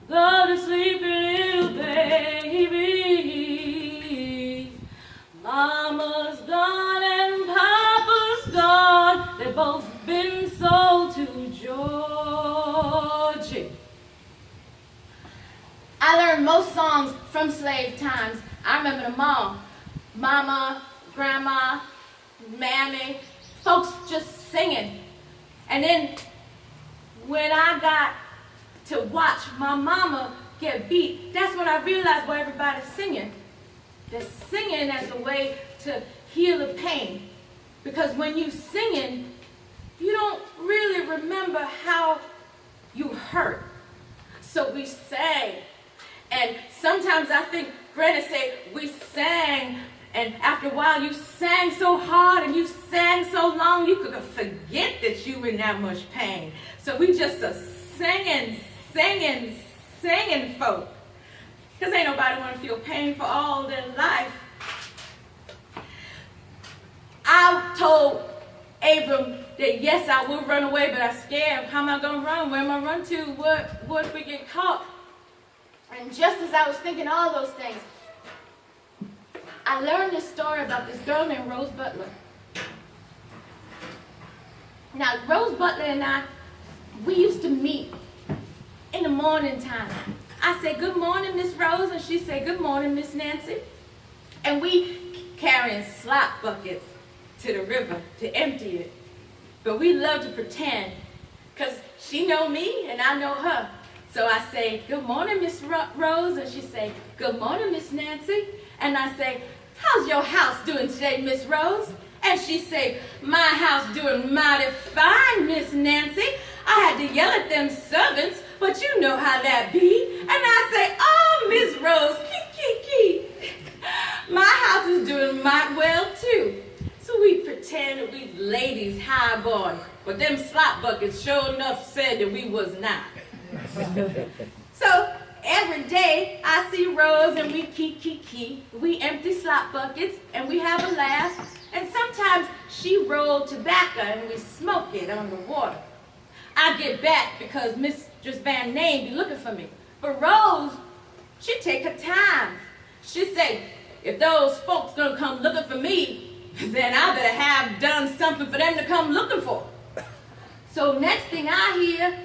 Go to sleep, little baby. Mama's gone and Papa's gone. They've both been sold to Georgie. I learned most songs from slave times. I remember them all. Mama, Grandma, Mammy, folks just singing. And then when I got to watch my mama get beat, that's when I realized why everybody's singing. They're singing as a way to heal the pain. Because when you're singing, you don't really remember how you hurt. So we sang. And sometimes I think Granny say, we sang, and after a while you sang so hard and you sang so long, you could forget that you were in that much pain. So we just singing, folk. Because ain't nobody want to feel pain for all their life. I told Abram that yes, I will run away, but I'm scared. How am I going to run? Where am I run to? What if we get caught? And just as I was thinking all those things, I learned this story about this girl named Rose Butler. Now, Rose Butler and I, we used to meet in the morning time. I say, good morning, Miss Rose, and she say, good morning, Miss Nancy. And we carrying slop buckets to the river to empty it. But we love to pretend, because she know me and I know her. So I say, good morning, Miss Rose, and she say, good morning, Miss Nancy. And I say, how's your house doing today, Miss Rose? And she say, my house doing mighty fine, Miss Nancy. I had to yell at them servants, but you know how that be. And I say, oh, Miss Rose, kee. My house is doing mighty well, too. So we pretend that we ladies highborn, but them slop buckets sure enough said that we was not. So every day I see Rose and we key. We empty slop buckets and we have a laugh. And sometimes she rolled tobacco and we smoke it on the water. I get back because Mistress Van Name be looking for me. But Rose, she take her time. She say, if those folks gonna come looking for me, then I better have done something for them to come looking for. So next thing I hear,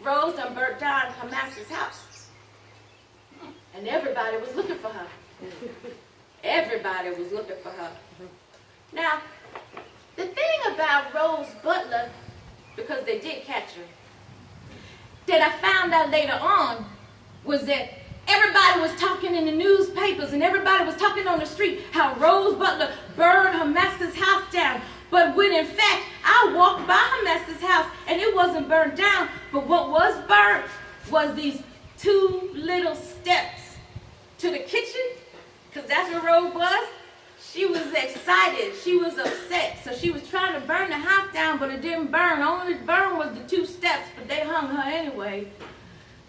Rose done burnt down her master's house. And everybody was looking for her. Everybody was looking for her. Now, the thing about Rose Butler, because they did catch her, that I found out later on was that everybody was talking in the newspapers and everybody was talking on the street how Rose Butler burned her master's house down. But when in fact, I walked by her master's house and it wasn't burned down, but what was burnt was these two little steps to the kitchen, because that's where Rose was. She was excited, she was upset, so she was trying to burn the house down, but it didn't burn. Only burn was the two steps, but they hung her anyway,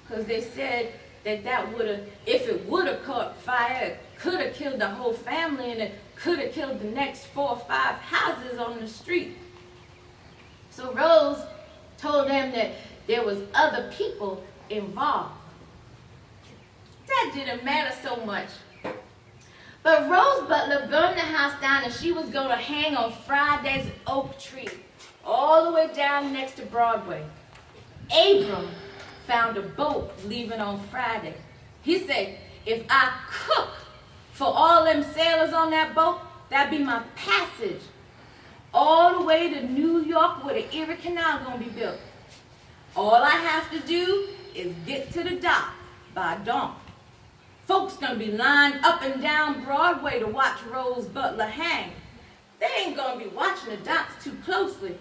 because they said that would have, if it would have caught fire, it could have killed the whole family and it could have killed the next 4 or 5 houses on the street. So Rose told them that there was other people involved. That didn't matter so much. But Rose Butler burned the house down and she was going to hang on Friday's oak tree all the way down next to Broadway. Abram found a boat leaving on Friday. He said, if I cook for all them sailors on that boat, that'd be my passage all the way to New York where the Erie Canal gonna be built. All I have to do is get to the dock by dawn. Folks gonna be lined up and down Broadway to watch Rose Butler hang. They ain't gonna be watching the docks too closely.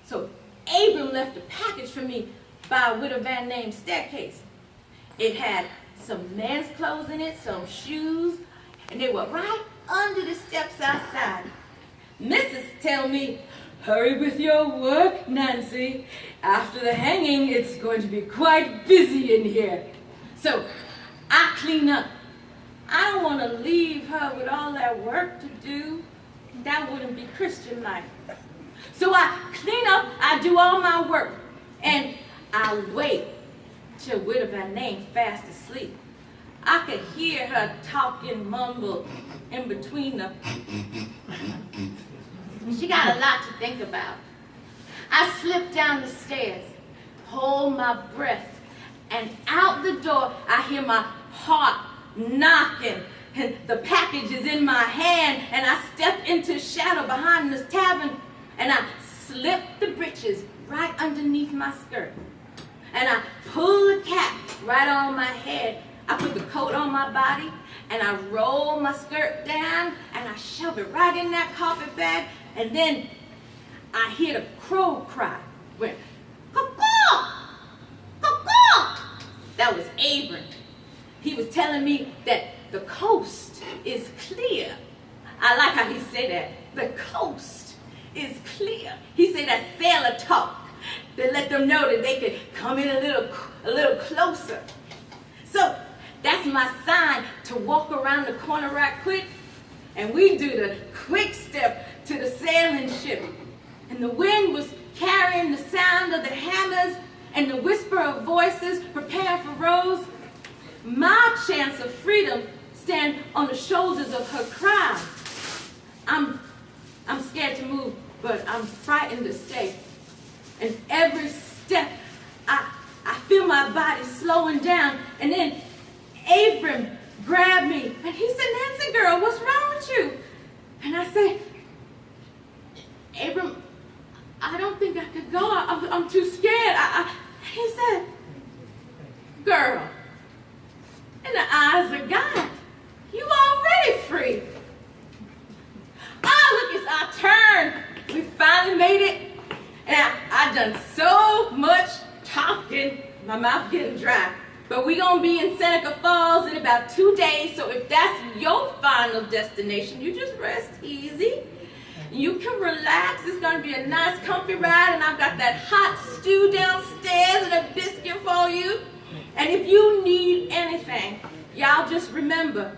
So Abram left a package for me by a Widow Van Name's staircase. It had some man's clothes in it, some shoes, and they were right under the steps outside. Mrs. tell me, hurry with your work, Nancy. After the hanging, it's going to be quite busy in here. So I clean up. I don't want to leave her with all that work to do. That wouldn't be Christian life. So I clean up, I do all my work, and I wait Chihuahua by name fast asleep. I could hear her talking mumble in between the... She got a lot to think about. I slipped down the stairs, hold my breath, and out the door I hear my heart knocking, and the package is in my hand, and I step into shadow behind this tavern, and I slip the breeches right underneath my skirt, and I pull the cap right on my head. I put the coat on my body, and I roll my skirt down, and I shove it right in that carpet bag, and then I hear the crow cry. Went, caw-caw, caw-caw. That was Abram. He was telling me that the coast is clear. I like how he said that. The coast is clear. He said that sailor talk to let them know that they could come in a little closer. So that's my sign to walk around the corner right quick, and we do the quick step to the sailing ship. And the wind was carrying the sound of the hammers and the whisper of voices preparing for Rose. My chance of freedom stand on the shoulders of her crown. I'm scared to move, but I'm frightened to stay. And every step, I feel my body slowing down. And then Abram grabbed me, and he said, Nancy girl, what's wrong with you? And I said, Abram, I don't think I could go. I'm too scared. He said, girl, in the eyes of God, you already free. Look, it's our turn. We finally made it. And I done so much talking, my mouth getting dry. But we gonna be in Seneca Falls in about 2 days, so if that's your final destination, you just rest easy. You can relax. It's gonna be a nice comfy ride, and I've got that hot stew downstairs and a biscuit for you. And if you need anything, y'all just remember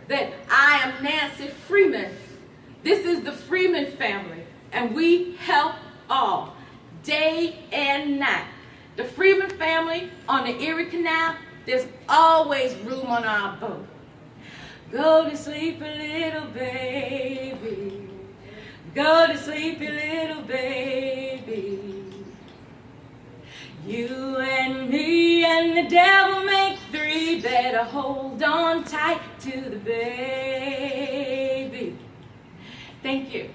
that I am Nancy Freeman. This is the Freeman family, and we help all, day and night. The Freeman family on the Erie Canal, there's always room on our boat. Go to sleep, little baby. Go to sleep, little baby. You and me and the devil make three. Better hold on tight to the baby. Thank you.